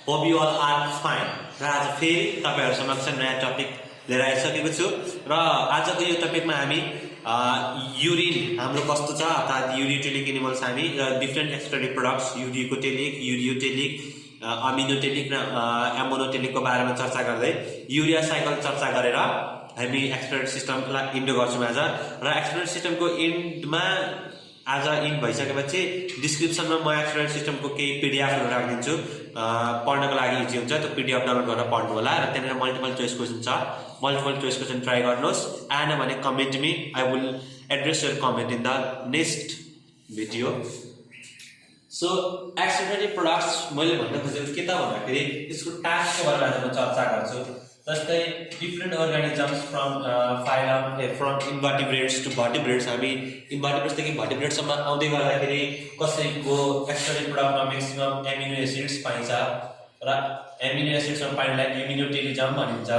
Hope you all are fine. र आज फेरि तपाईहरु समक्ष नयाँ टपिक लिएर आइसकेको छु र आजको यो टपिकमा हामी युरिन हाम्रो कस्तो छ अर्थात युरियोटेलिक एनिमल्स हामी डिफरेन्ट एक्सक्रेटरी प्रोडक्ट्स युरियोटेलिक, युरियोटेलिक, अमिनोटेलिक र एमोनोटेलिक को बारेमा चर्चा गर्दै युरिया साइकल चर्चा गरेर हामी एक्सक्रेटरी सिस्टमलाई इन्डो गर्छौं आज र एक्सक्रेटरी सिस्टमको एन्डमा आज इन्ड भइसकेपछि डिस्क्रिप्सनमा म एक्सक्रेटरी सिस्टमको केही पीडीएफहरु राखिदिन्छु पढ्नको लागि इजी हुन्छ त्यो पीडीएफ डाउनलोड गरेर पढ्नु होला र त्यहाँ मल्टिपल चोइस क्वेशन छ मल्टिपल चोइस क्वेशन ट्राई गर्नुहोस् आएन भने comment me I will address your comment in the next video so excretory products मैले भन्न खोजेको के त भन्दाखेरि यसको टास्कको बारेमा आज म चर्चा गर्छु जस्तै डिफरेन्ट अर्गानिजम्स फ्रम इन्भर्टिब्रेट्स टु भर्टिब्रेट्स हामी इन्भर्टिब्रेट्स देखि भर्टिब्रेट्सम्म आउँदै गर्दाखेरि कसैको एक्सक्रेटरी प्रोडक्टमा म्याक्सिमम एमिनो एसिड्स पाइन्छ र एमिनो एसिड्समा पाइनेलाई एमिनोटेलिजम भनिन्छ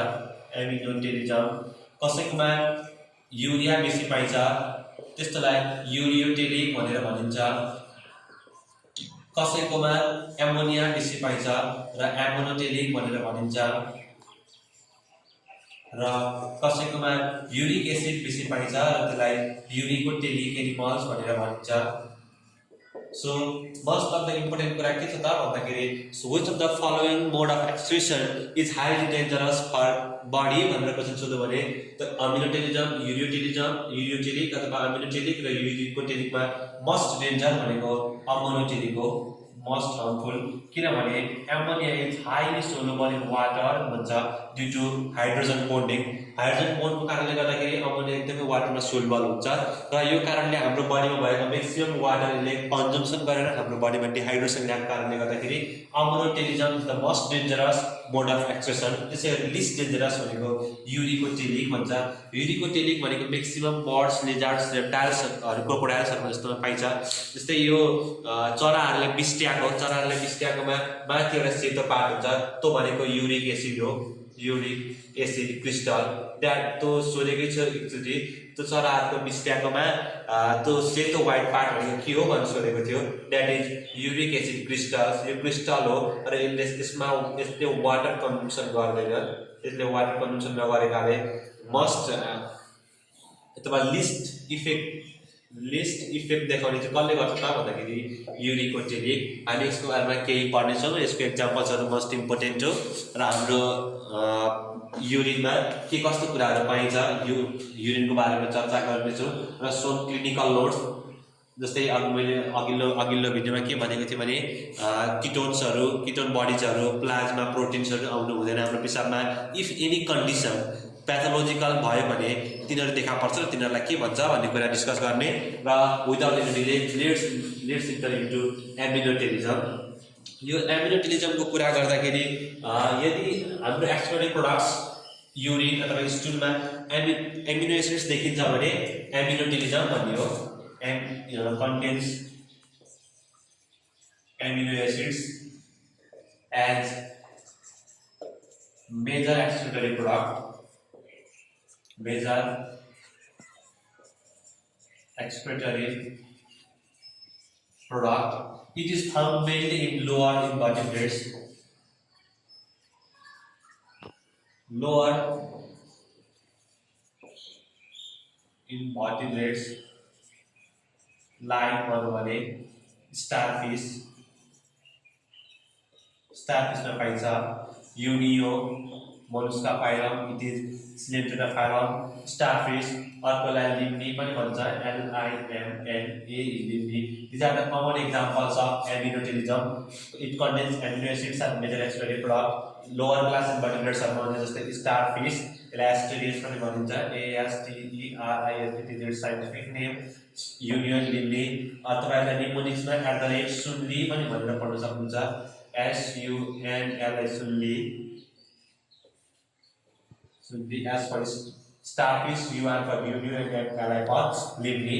एमिनोटेलिजम कसैकोमा युरिया बेसी पाइन्छ त्यस्तोलाई युरियोटेलिक भनेर भनिन्छ कसैकोमा एमोनिया बेसी पाइन्छ र एमोनोटेलिक भनेर भनिन्छ र कसैकोमा युरिक एसिड बेसी पाइन्छ र त्यसलाई युरिकोटेलिक एनिमल्स भनेर भनिन्छ so most of the important कुरा के छ त भन्दाखेरि which of the following mode of excretion is highly dangerous for body भनेर क्वेशन सोध्यो भने द अमिनोटेलिजम युरियोटेलिक अथवा अमिनोटेलिक र युरिकोटेलिकमा मोस्ट डेन्जर भनेको अमोनोटेलिक हो मोस्ट हार्मफुल किनभने ammonia is highly soluble in water भन्छ due to hydrogen bonding hydrogen बोन्डको कारणले गर्दाखेरि अमोनिया एकदमै वाटरमा सोलुबल हुन्छ र यो कारणले हाम्रो बडीमा भएको म्याक्सिमम वाटरले कन्जम्सन गरेर हाम्रो बडीमा डिहाइड्रेसन ल्याएको कारणले गर्दाखेरि ammonotelism is the most dangerous mode of excretion त्यसैगरी लिस्ट डेन्जरस भनेको युरिकोटेलिक भन्छ युरिकोटेलिक भनेको म्याक्सिमम बर्ड्स लिजार्ड्स रेप्टाइल्सहरु क्रोकोडाइल्सहरु जस्तोमा पाइन्छ जस्तै यो चराहरुले बिस्ट्याकोमा माथि एउटा सेतो पार्ट हुन्छ त्यो भनेको युरिक एसिड हो युरिक एसिड क्रिस्टल त्यो सोधेकै छ एकचोटि त्यो चराहरुको बिस्ट्याकोमा त्यो सेतो व्हाइट पार्ट भनेको के हो भनेर सोधेको थियो that is uric acid crystals यो क्रिस्टल हो र यसले वाटर कन्जम्सन गर्दैन यसले वाटर कन्जम्सन नगरेकाले मस्ट अथवा लिस्ट इफेक्ट देखाउने चाहिँ कसले गर्छ त भन्दाखेरि युरिकोटेलिक हामी यसको बारेमा केही पढ्नेछौँ यसको एक्जाम्पल्सहरु मोस्ट इम्पोर्टेन्ट हो र हाम्रो युरिनमा के कस्तो कुराहरु पाइन्छ युरिनको बारेमा चर्चा गर्नेछौँ र सोन क्लिनिकल नोट्स जस्तै अघि मैले अघिल्लो भिडियोमा के भनेको थिएँ भने किटोन बडिजहरु प्लाज्मा प्रोटिन्सहरु आउनु हुँदैन हाम्रो पिसाबमा इफ एनी कन्डिसन पैथोलोजिकल भयो भने तिनीहरु देखा पर्छ र तिनीहरुलाई के भन्छ भन्ने कुरा डिस्कस गर्ने र without any delay let's enter into aminotelism यो एमिनोटेलिजमको कुरा गर्दाखेरि यदि हाम्रो एक्सक्रेटरी प्रोडक्ट्स युरिन अथवा स्टुलमा एमिनो एसिड्स देखिन्छ भने एमिनोटेलिजम भन्ने हो contains amino acids as major excretory product it is found mainly in lower invertebrates like starfish में पाइन्छ Unio Mollusca phylum it is selected phylum starfish अर्कोलाई लिम्नी पनि भन्छ LIMNA लिम्नी these are the common examples of aminotelism it contains amino acids and major excretory product lower class invertebrates हरुमा जस्तै starfish Elasterius पनि भनिन्छ ASTERIS it is its scientific name union लिम्नी अथवा यसलाई निमोनिक्समा @sunli पनि भनेर पढ्न सक्नुहुन्छ SUNLI sunli as for starfish UN for union and LI for limni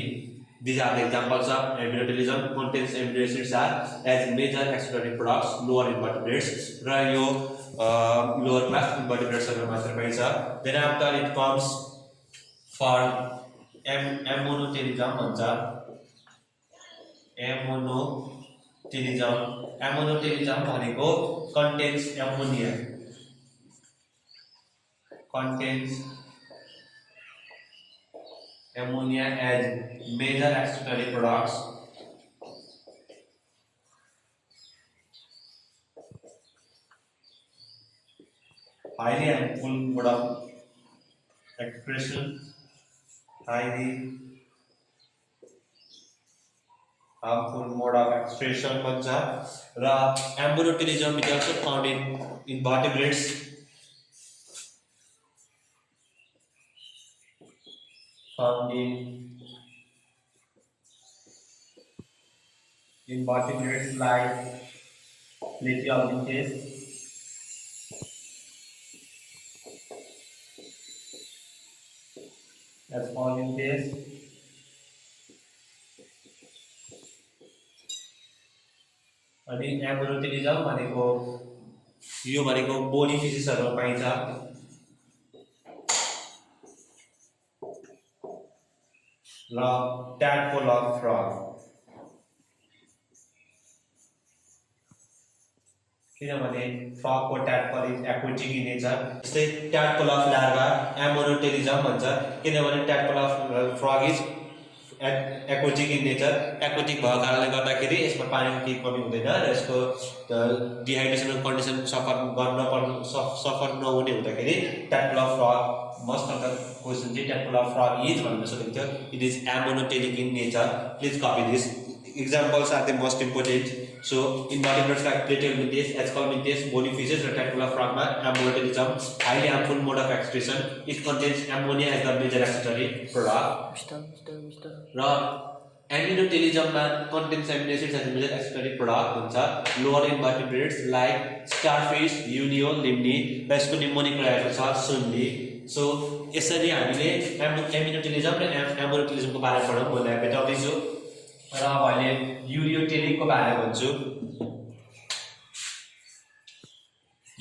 these are the examples of aminotelism contains amino acids are as major excretory products lower invertebrates र यो lower class invertebrates हरुमा मात्र पाइन्छ then after it comes for ammonotelism भन्छ एमोनोटेलिजम भनेको contains ammonia, as major excretory products. Highly harmful mode of excretion, highly harmful mode of excretion भन्छ र एम्ब्रोटेलिजम is also found in invertebrates, found in invertebrates like platyhelminths, as found in this. अनि एम्ब्रोटेलिजम भनेको यो भनेको बोनी फिसेसहरुमा पाइन्छ र ट्याडपोल अफ फ्रग, किनभने फ्रगको tadpole is aquatic in nature, जस्तै ट्याडपोल अफ लार्भा एम्ब्रोटेलिजम भन्छ किनभने tadpole of frog is aquatic in nature, aquatic भएको कारणले गर्दाखेरि यसमा पानीको केही कमी हुँदैन र यसको डिहाइड्रेसन कन्डिसन सफर नहुने हुँदाखेरि tadpole of frog most of the question is tadpole of frog is भनेर सोधेको थियो. It is ammonotelic in nature. Please copy this. Examples are the most important. So invertebrates like platyhelminths, excretion, bony fishes, and tadpole of frog are ammonotelism, highly harmful mode of excretion. It contains ammonia as the major excretory product. Ammonotelism contains amino acids as a major excretory product हुन्छ. Lower invertebrates like starfish, unio, limni, र यसको mnemonic रहेको छ सुन्ली. So यसरी हामीले एमिनोटेलिजम र एम्ब्रोटेलिजमको बारेमा पढौँ, म यहाँ भेटाउँदै छु र अब अहिले युरियोटेलिकको बारेमा भन्छु.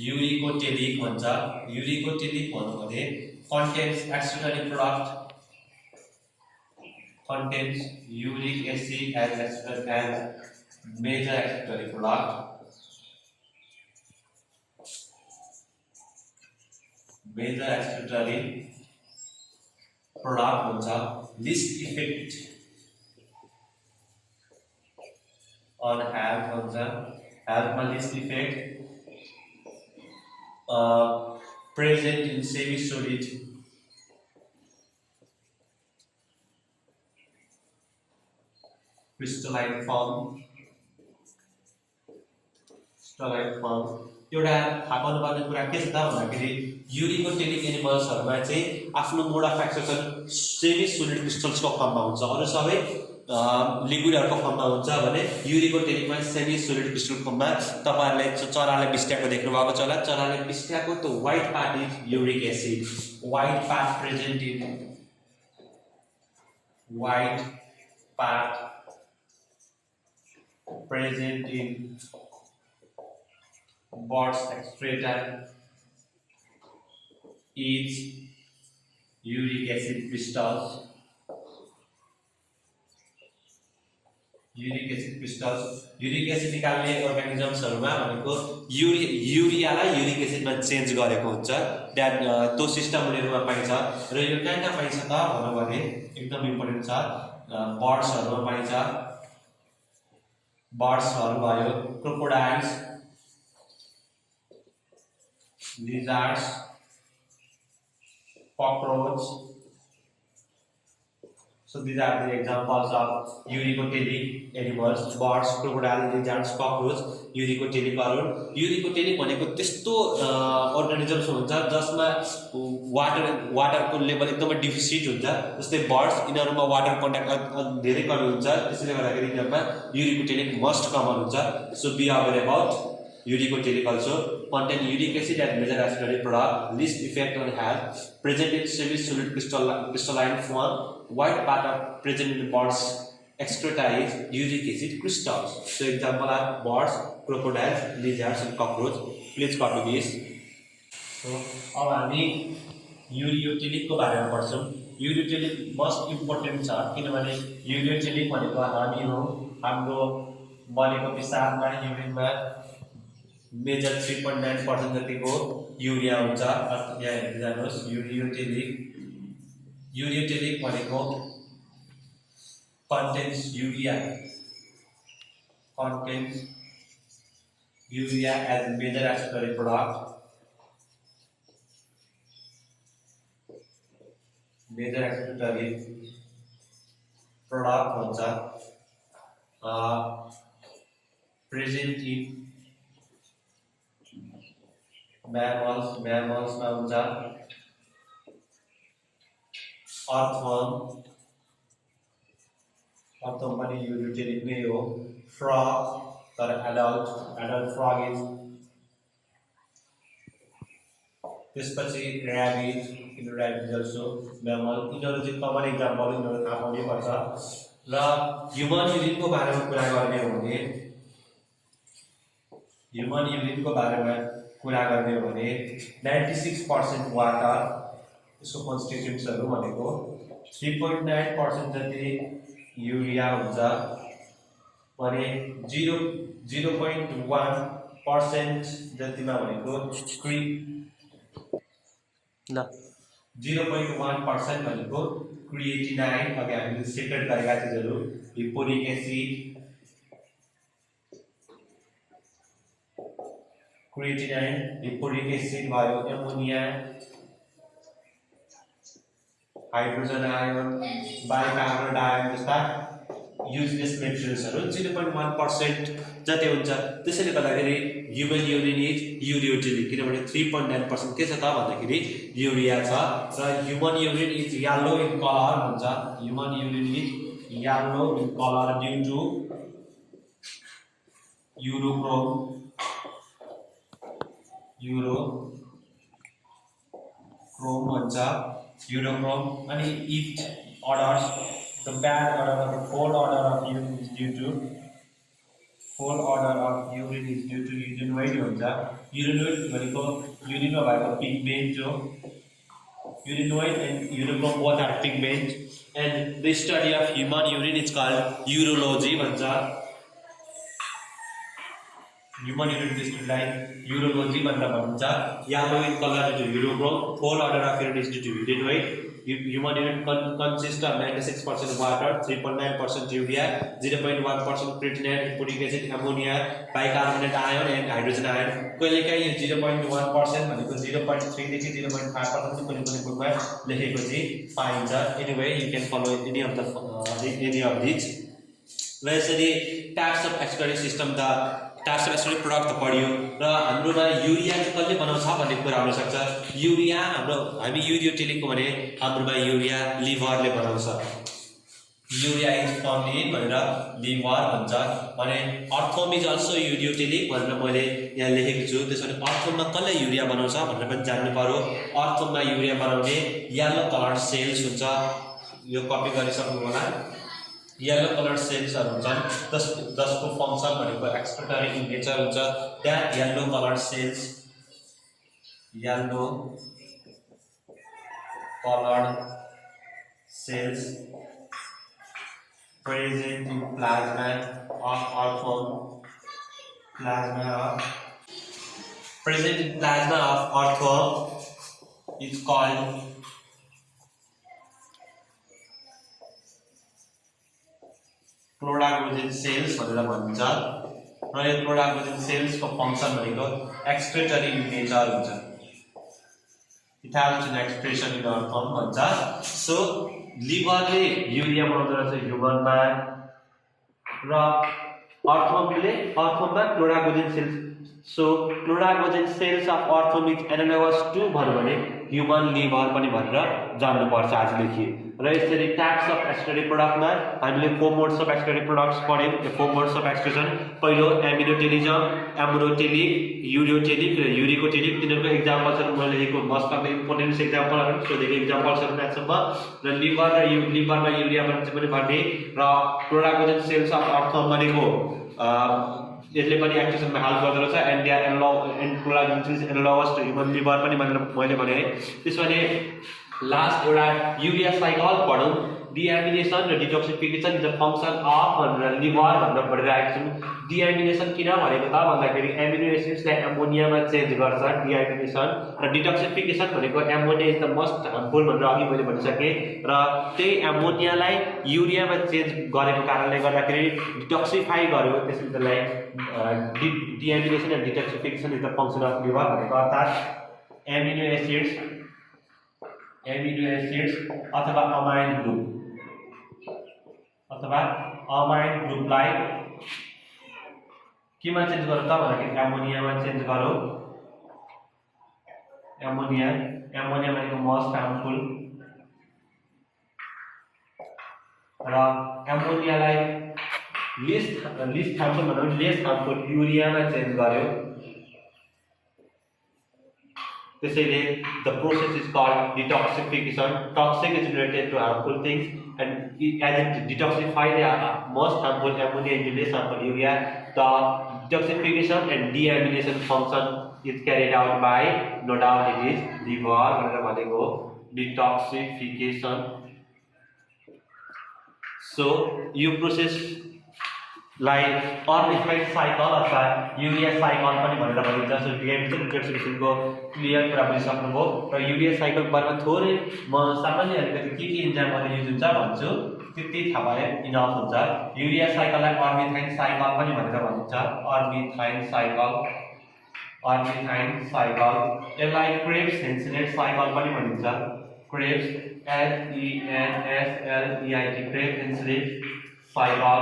युरिकोटेलिक भन्छ. युरिकोटेलिक भन्नु भने contains excretory product, contains uric acid as major excretory product. Major excretory product हुन्छ. Least effect on health हुन्छ. Healthमा least effect, present in semi-solid crystalline form. एउटा थाहा पाउनुपर्ने कुरा के छ त भन्दाखेरि युरिकोटेलिक एनिमल्सहरुमा चाहिँ आफ्नो मोड अफ एक्सक्रेसन सेमी सोलिड क्रिस्टल्सको फर्ममा हुन्छ, अरु सबै लिक्विडहरुको फर्ममा हुन्छ भने युरिकोटेलिकमा सेमी सोलिड क्रिस्टल फर्ममा. तपाईहरुले चराले बिस्ट्याको देख्नु भएको छ होला. चराले बिस्ट्याको त्यो white part is uric acid, white part present in birds excreta is uric acid crystals. Uric acid निकाल्ने organismsहरुमा भनेको युरियालाई युरिक एसिडमा चेन्ज गरेको हुन्छ. त्यो सिस्टम उनीहरुमा पाइन्छ र यो कहाँ पाइन्छ त भने एकदम इम्पोर्टेन्ट छ. बर्ड्सहरुमा पाइन्छ. बर्ड्सहरु भयो, crocodiles, lizards, cockroach. So these are the examples of uricotelic animals: birds, crocodile, lizards, cockroach. Uricotelic भनेको त्यस्तो organisms हुन्छ जसमा वाटरको लेभल एकदमै डिफिसिट हुन्छ. जस्तै बर्ड्स, यिनीहरुमा वाटर कन्टेन्ट धेरै कमी हुन्छ, त्यसैले गर्दाखेरि यिनीहरुमा uricotelic मस्ट कमन हुन्छ. So be aware about uricotelic also. Contain uric acid as major excretory product, least effect on health, present in semi-solid crystalline form, white part of present in birds excreta is uric acid crystals. So example are birds, crocodiles, lizards and cockroach. Please copy this. So अब हामी युरियोटेलिक को बारेमा पढ्छौं. युरियोटेलिक most important छ किनभने युरियोटेलिक भनेको हामी हो हाम्रो बनेको पिसाबमा युरिनमा मेजर 3.9% जतिको युरिया हुन्छ। यहाँ हेर्दै जानुहोस्, युरियोटेलिक भनेको contains urea as a major excretory product. Major excretory product हुन्छ present in mammals मा हुन्छ earthworm पनि युरियोटेलिक नै हो। frog तर adult frog is त्यसपछि rabbit also mammal यिनीहरू चाहिँ कमन एक्जाम्पल यिनीहरू थाहा पाउनै पर्छ। र ह्युमन युरिनको बारेमा कुरा गर्ने हो भने 96% वाटर यसको कन्स्टिट्युएन्ट्सहरू भनेको 3.9% जति युरिया हुन्छ भने 0.1% जतिमा भनेको 0.1% भनेको क्रिएटिनाइन, अघि हामीले सेपरेट गरेका चिजहरू हिपोरिक एसिड, क्रिएटिनाइन, हिपोरिक एसिड भयो, ammonia, hydrogen ion, bicarbonate ion जस्ता युजलेस मेटेरियल्सहरू 0.1% जति हुन्छ। त्यसैले गर्दाखेरि ह्युमन युरिन इज युरियोटेलिक, किनभने 3.9% के छ त भन्दाखेरि युरिया छ। र human urine is yellow in colour भन्छ। Human urine is yellow in colour due to urochrome भन्छ। यूरोक्रोम अनि it orders, the bad order of the fourth order of urine is due to urinoid हुन्छ। urinoid भनेको युरिनमा भएको pigment जो urinoid and urochrome both are pigment, and the study of human urine is called urology भन्छ। Human urine टेस्टलाई urology भनेर भन्छ। yellow in color is urochrome, fourth order of urine is due to urinoid। Human urine consists of 96% water, 3.9% urea, 0.1% creatinine, hippuric acid, ammonia, bicarbonate ion and hydrogen ion। कहिलेकाहीँ 0.1% भनेको 0.3 देखि 0.5% कुनै बुकमा लेखेको चाहिँ पाइन्छ। Anyway, you can follow any of these। र यसरी टाइप्स अफ एक्सक्रेटरी सिस्टम त टाइप्स अफ एक्सक्रेटरी प्रोडक्ट त पढ्यो। र हाम्रोमा युरिया चाहिँ कसले बनाउँछ भन्ने कुरा आउन सक्छ। युरिया हामी युरियोटेलिकको भने हाम्रोमा युरिया लिभरले बनाउँछ। युरिया इज फर्म इन भनेर लिभर भन्छ भने अर्थोम इज अल्सो युरियोटेलिक भनेर मैले यहाँ लेखेको छु। त्यसो भने अर्थोममा कसले युरिया बनाउँछ भनेर पनि जान्नु पर्यो। अर्थोममा युरिया बनाउने येलो कलर सेल्स हुन्छ, यो कपी गरिसक्नु होला। येलो कलर सेल्सहरू हुन्छन् जसको फङ्सन भनेको एक्सक्रेटरी इन नेचर हुन्छ। That yellow colour cells present in plasma of earthworm is called chloragogen cells भनेर भन्छ। र यो क्लोरागोजेन सेल्सको फङ्सन भनेको एक्सक्रेटरी इन नेचर हुन्छ। It helps in excretion in earthworm भन्छ। सो लिभरले युरिया बनाउँदो रहेछ ह्युमनमा, र अर्थवर्ममा chloragogen cells. So chloragogen cells of earthworm is analogous to भन्यो भने ह्युमन लिभर पनि भनेर जान्नुपर्छ आजदेखि। र यसरी टाइप्स अफ एक्सक्रेटरी प्रोडक्टमा हामीले 4 मोड्स अफ एक्सक्रेटरी प्रोडक्ट्स पढ्यौँ। यो 4 मोड्स अफ एक्सक्रेसन पहिलो एमिनोटेलिजम, एमोनोटेलिक, युरियोटेलिक र युरिकोटेलिक। तिनीहरूको एक्जाम्पल्सहरू मैले लेखेको मोस्ट अफ द इम्पोर्टेन्ट एक्जाम्पलहरू सोधेको एक्जाम्पल्सहरू म्याथसम्म। र लिभरमा युरिया बन्छ पनि भन्ने, र क्लोरागोजेन सेल्स अफ अर्थवर्म भनेको यसले पनि एक्सक्रेसनमा हेल्प गर्दो रहेछ। And chloragogen cells analogous to human liver पनि भनेर मैले भने है। त्यसो भने लास्ट एउटा युरिया साइकल पढौँ। डिएमिनेसन र detoxification is a function of भनेर लिभर भनेर पढिरहेको छौँ। डिएमिनेसन किन भनेको त भन्दाखेरि एमिनो एसिड्सलाई एमोनियामा चेन्ज गर्छ डिएमिनेसन, र डिटोक्सिफिकेसन भनेको ammonia is the most harmful भनेर अघि मैले भनिसकेँ, र त्यही एमोनियालाई युरियामा चेन्ज गरेको कारणले गर्दाखेरि डिटोक्सिफाई गर्यो, त्यसले त्यसलाई deamination and detoxification is the function of liver भनेको अर्थात् एमिनो एसिड्स अथवा अमाइन ग्रुपलाई केमा चेन्ज गर्यो त भन्दाखेरि एमोनियामा चेन्ज गर्यो। एमोनिया भनेको मोस्ट हार्मफुल, र एमोनियालाई लिस्ट हार्मफुल भन्दा पनि लेस हार्मफुल युरियामा चेन्ज गर्यो। त्यसैले the process is called detoxification. Toxic is related to harmful things and as it detoxify the most harmful ammonia into less harmful urea, the detoxification and deamination function is carried out by, no doubt it is, liver भनेर भनेको detoxification. So यो process लाई अर्निफाइड cycle अथवा urea cycle पनि भनेर भनिन्छ। So डिएमिनेसन डिटोक्सिफिकेसनको clear कुरा बुझिसक्नुभयो, र युरिया साइकल बारेमा थोरै म सामान्य अलिकति के इन्जामहरू युज हुन्छ भन्छु, त्यति थाहा भए इनफ हुन्छ। युरिया साइकललाई अर्निथाइन साइकल पनि भनेर भनिन्छ। अर्निथाइन साइकल यसलाई क्रेब्स हेन्सेलेट साइकल पनि भनिन्छ। Krebs HENSLEIT Krebs Henseleit cycle,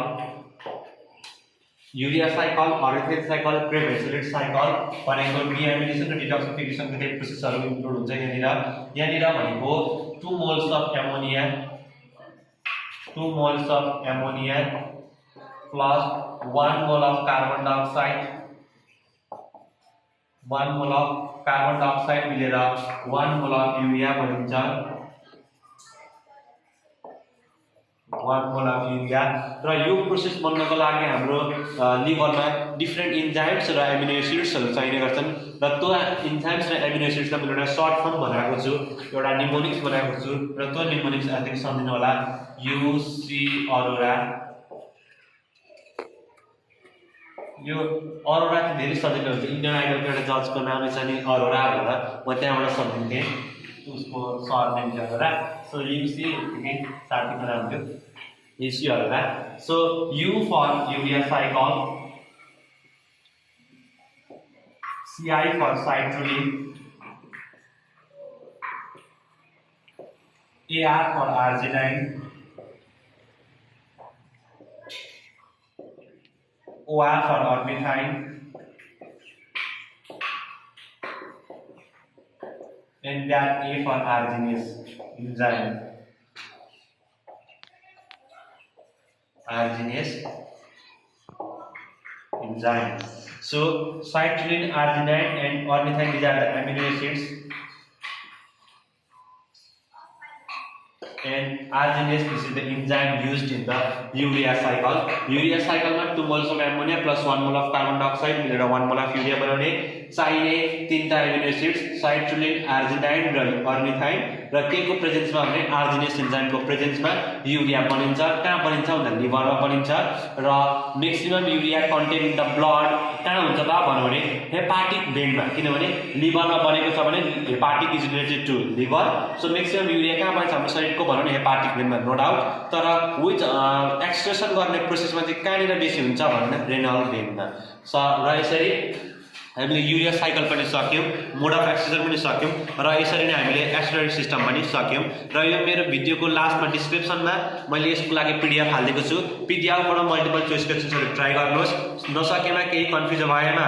urea cycle, ornithine cycle, Krebs Henseleit cycle भनेको डिएमिनेसन र डिटोक्सिफिकेसनको धेरै प्रोसेसहरू इन्क्लुड हुन्छ। यहाँनिर भनेको 2 moles of ammonia plus 1 mole of carbon dioxide, 1 mole of carbon dioxide मिलेर 1 mole of urea बनिन्छ। 1 mole of urea, र यो प्रोसेस बन्नको लागि हाम्रो लिभरमा डिफ्रेन्ट इन्जाइम्स र एमिनो एसिड्सहरू चाहिने गर्छन्, र त्यो इन्जाइम्स र एमिनो एसिड्सलाई मैले एउटा सर्ट फर्म बनाएको छु, एउटा निमोनिक्स बनाएको छु, र त्यो निमोनिक्स आजदेखि सम्झिनु होला UC अरोरा। यो अरोरा चाहिँ धेरै सजिलो हुन्छ, इन्डियन आइडलको एउटा जजको नामै छ नि अरोरा भनेर, म त्यहाँबाट सम्झिन्थेँ उसको सरनेम चाहिँ अरोरा। सो UC साथीको नाम थियो UC Arora. So U for urea cycle, CI for citrulline, AR for arginine, OR for ornithine, and that A for arginase enzyme. So citrulline, arginine, and ornithine, these are the amino acids, and arginase, this is the enzyme used in the urea cycle. Urea cycle में 2 moles of ammonia plus 1 mole of carbon dioxide मिलेर 1 mole of urea बनाउने चाहिने 3टा amino acids citrulline, arginine र ornithine, र के को प्रेजेन्समा भने arginase enzyme को प्रेजेन्समा युरिया बनिन्छ। कहाँ बनिन्छ भन्दा लिभरमा बनिन्छ, र maximum urea content in the blood कहाँ हुन्छ त भन्नु भने हेपाटिक भेनमा, किनभने लिभरमा बनेको छ भने hepatic is related to liver. So maximum urea कहाँ बन्छ हाम्रो शरीरको भन्नु भने हेपाटिक भेनमा, नो डाउट। तर विथ एक्सट्रेसन गर्ने प्रोसेसमा चाहिँ कहाँनिर बेसी हुन्छ भन्दा रेनल भेनमा। र यसरी हामीले युरिया साइकल पनि सक्यौँ, मोड अफ एक्सट्रेसन पनि सक्यौँ, र यसरी नै हामीले एक्सक्रेटरी सिस्टम पनि सक्यौँ। र यो मेरो भिडियोको लास्टमा डिस्क्रिप्सनमा मैले यसको लागि PDF हालिदिएको छु, PDFबाट मल्टिपल चोइस क्वेसन्सहरू ट्राई गर्नुहोस्। नसकेमा केही कन्फ्युज भएमा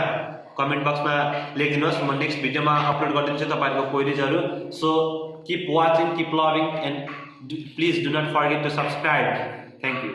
कमेन्ट बक्समा लेखिदिनुहोस्, म नेक्स्ट भिडियोमा अपलोड गरिदिन्छु तपाईँहरूको क्वेरिजहरू। So keep watching, keep loving, and please do not forget to subscribe. Thank you.